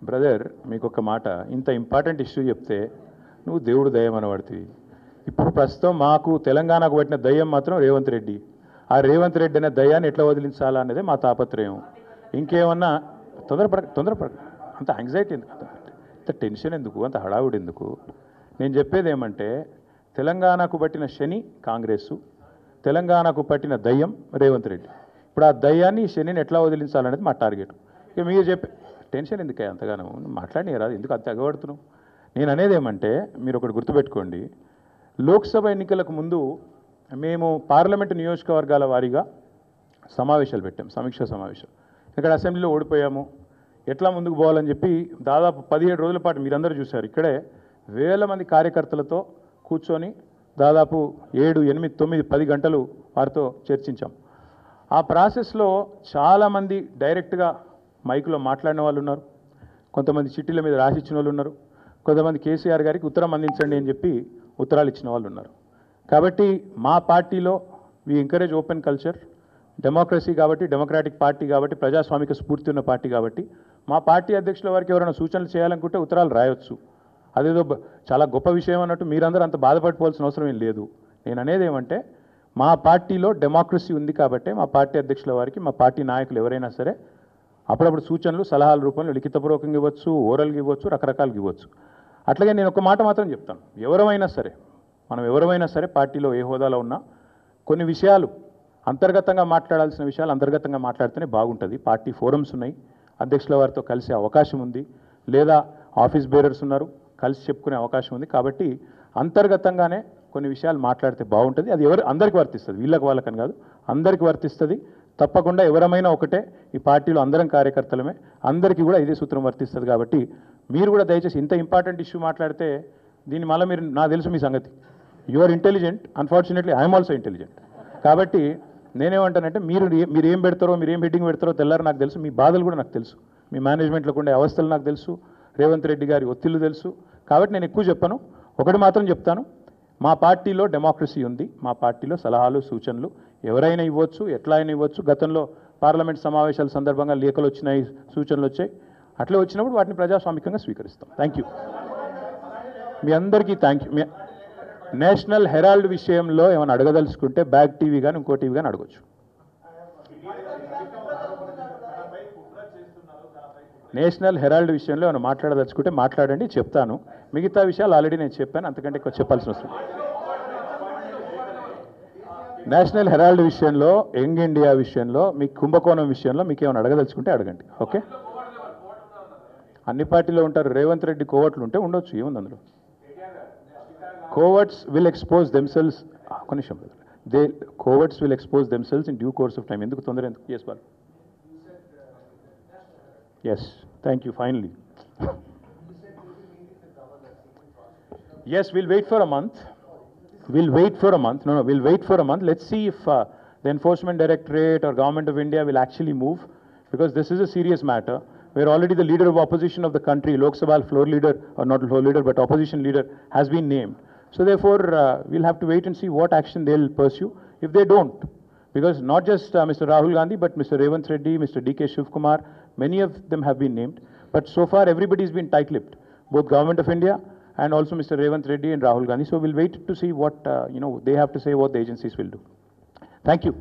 Brother మీకు ఒక మాట, ఇంత ఇంపార్టెంట్ ఇష్యూ చెప్తే నువ్వు దేవుడు దయ్యం అనబడుతుంది. ఇప్పుడు ప్రస్తుతం మాకు తెలంగాణకు పట్టిన దయ్యం మాత్రం రేవంత్ రెడ్డి. ఆ రేవంత్ రెడ్డి అనే దయ్యాన్ని ఎట్లా వదిలించాలా అనేది మా తాపత్రయం. ఇంకేమన్నా తొందరపడ అంత యాంగ్జైటీ ఎందుకు, అంత టెన్షన్ ఎందుకు, అంత హడావుడి ఎందుకు? నేను చెప్పేది ఏమంటే తెలంగాణకు పట్టిన శని కాంగ్రెసు, తెలంగాణకు పట్టిన దయ్యం రేవంత్ రెడ్డి. ఇప్పుడు ఆ దయ్యాన్ని శనిని ఎట్లా వదిలించాలనేది మా టార్గెట్. ఇక మీరు చెప్పే టెన్షన్ ఎందుకే అంతగానో మాట్లాడి రాదు, ఎందుకు అంత ఎగబడుతున్నావు? నేను అనేది ఏమంటే మీరు ఒకటి గుర్తుపెట్టుకోండి, లోక్సభ ఎన్నికలకు ముందు మేము పార్లమెంటు నియోజకవర్గాల వారీగా సమావేశాలు పెట్టాం, సమీక్షా సమావేశం. ఇక్కడ అసెంబ్లీలో ఓడిపోయాము, ఎట్లా ముందుకు పోవాలని చెప్పి దాదాపు 17 రోజుల పాటు మీరందరూ చూశారు. ఇక్కడే వేల మంది కార్యకర్తలతో కూర్చొని దాదాపు 7, 8, 9, 10 గంటలు వారితో చర్చించాం. ఆ ప్రాసెస్లో చాలామంది డైరెక్ట్గా మైకులో మాట్లాడిన వాళ్ళు ఉన్నారు, కొంతమంది చిట్టీల మీద రాసిచ్చిన వాళ్ళు ఉన్నారు, కొంతమంది కేసీఆర్ గారికి ఉత్తరం అందించండి అని చెప్పి ఉత్తరాలు ఇచ్చిన వాళ్ళు ఉన్నారు. కాబట్టి మా పార్టీలో we encourage open culture, democracy కాబట్టి, డెమోక్రాటిక్ పార్టీ కాబట్టి, ప్రజాస్వామిక స్ఫూర్తి ఉన్న పార్టీ కాబట్టి మా పార్టీ అధ్యక్షుల వారికి ఎవరైనా సూచనలు చేయాలనుకుంటే ఉత్తరాలు రాయొచ్చు. అదేదో చాలా గొప్ప విషయం అన్నట్టు మీరందరూ అంత బాధపడిపోవాల్సిన అవసరం ఏం లేదు. నేను అనేది ఏమంటే మా పార్టీలో డెమోక్రసీ ఉంది కాబట్టి మా పార్టీ అధ్యక్షుల వారికి మా పార్టీ నాయకులు ఎవరైనా సరే అప్పుడప్పుడు సూచనలు సలహాల రూపంలో లిఖితపూర్వకంగా ఇవ్వచ్చు, ఓరల్గా ఇవ్వచ్చు, రకరకాలుగా ఇవ్వచ్చు. అట్లాగే నేను ఒక మాట మాత్రం చెప్తాను, మనం ఎవరైనా సరే పార్టీలో ఏ హోదాలో ఉన్నా కొన్ని విషయాలు అంతర్గతంగా మాట్లాడాల్సిన విషయాలు అంతర్గతంగా మాట్లాడితేనే బాగుంటుంది. పార్టీ ఫోరమ్స్ ఉన్నాయి, అధ్యక్షుల వారితో కలిసే అవకాశం ఉంది, లేదా ఆఫీస్ బేరర్స్ ఉన్నారు, కలిసి చెప్పుకునే అవకాశం ఉంది. కాబట్టి అంతర్గతంగానే కొన్ని విషయాలు మాట్లాడితే బాగుంటుంది. అది అందరికీ వర్తిస్తుంది, వీళ్ళకి వాళ్ళకని కాదు, అందరికీ వర్తిస్తుంది. తప్పకుండా ఎవరమైనా ఒకటే, ఈ పార్టీలో అందరం కార్యకర్తలమే, అందరికీ కూడా ఇదే సూత్రం వర్తిస్తుంది. కాబట్టి మీరు కూడా దయచేసి ఇంత ఇంపార్టెంట్ ఇష్యూ మాట్లాడితే దీని మళ్ళీ మీరు, నాకు తెలుసు మీ సంగతి, you are intelligent, unfortunately I'm also intelligent. కాబట్టి నేనేమంటానంటే మీరు ఏం పెడతారో, మీరు ఏం హెడ్డింగ్ పెడతారో తెల్లారు నాకు తెలుసు, మీ బాధలు కూడా నాకు తెలుసు, మీ మేనేజ్మెంట్లకు ఉండే అవస్థలు నాకు తెలుసు, రేవంత్ రెడ్డి గారి ఒత్తిళ్లు తెలుసు. కాబట్టి నేను ఎక్కువ చెప్పను, ఒకటి మాత్రం చెప్తాను, మా పార్టీలో డెమోక్రసీ ఉంది, మా పార్టీలో సలహాలు సూచనలు ఎవరైనా ఇవ్వచ్చు, ఎట్లా అయినా ఇవ్వచ్చు. గతంలో పార్లమెంట్ సమావేశాల సందర్భంగా లేఖలు వచ్చినాయి, సూచనలు వచ్చాయి, అట్లే వచ్చినప్పుడు వాటిని ప్రజాస్వామికంగా స్వీకరిస్తాం. థ్యాంక్ యూ, మీ అందరికీ థ్యాంక్ యూ. నేషనల్ హెరాల్డ్ విషయంలో ఏమైనా అడగదలుచుకుంటే బ్యాక్ టీవీ కానీ ఇంకో టీవీ కానీ అడగచ్చు. నేషనల్ హెరాల్డ్ విషయంలో ఏమైనా మాట్లాడదలుచుకుంటే మాట్లాడండి, చెప్తాను. మిగతా విషయాలు ఆల్రెడీ నేను చెప్పాను, అంతకంటే ఎక్కువ చెప్పాల్సిన అవసరం. నేషనల్ హెరాల్డ్ విషయంలో, యంగ్ ఇండియా విషయంలో, మీ కుంభకోణం విషయంలో మీకు ఏమైనా అడగదలుచుకుంటే అడగండి. ఓకే, అన్ని పార్టీలో ఉంటారు, రేవంత్ రెడ్డి కోవట్లు ఉంటే ఉండొచ్చు, ఏముంది అందులో. కోవర్ట్స్ విల్ ఎక్స్పోజ్ దెమ్సెల్స్, ఒక నిమిషం, coverts will expose themselves in due course of time. ఎందుకు తొందర ఎందుకు? ఎస్ బాల్, yes, thank you, finally. Yes, we'll wait for a month. We'll wait for a month. No, we'll wait for a month. Let's see if the Enforcement Directorate or Government of India will actually move, because this is a serious matter. We're already the leader of opposition of the country, Lok Sabha floor leader, or not floor leader, but opposition leader has been named. So therefore, we'll have to wait and see what action they'll pursue. If they don't, because not just Mr. Rahul Gandhi, but Mr. Revanth Reddy, Mr. D.K. Shivkumar, many of them have been named. But so far, everybody's been tight-lipped, both Government of India and also Mr. Revanth Reddy and Rahul Gandhi. So we'll wait to see what they have to say, what the agencies will do. Thank you.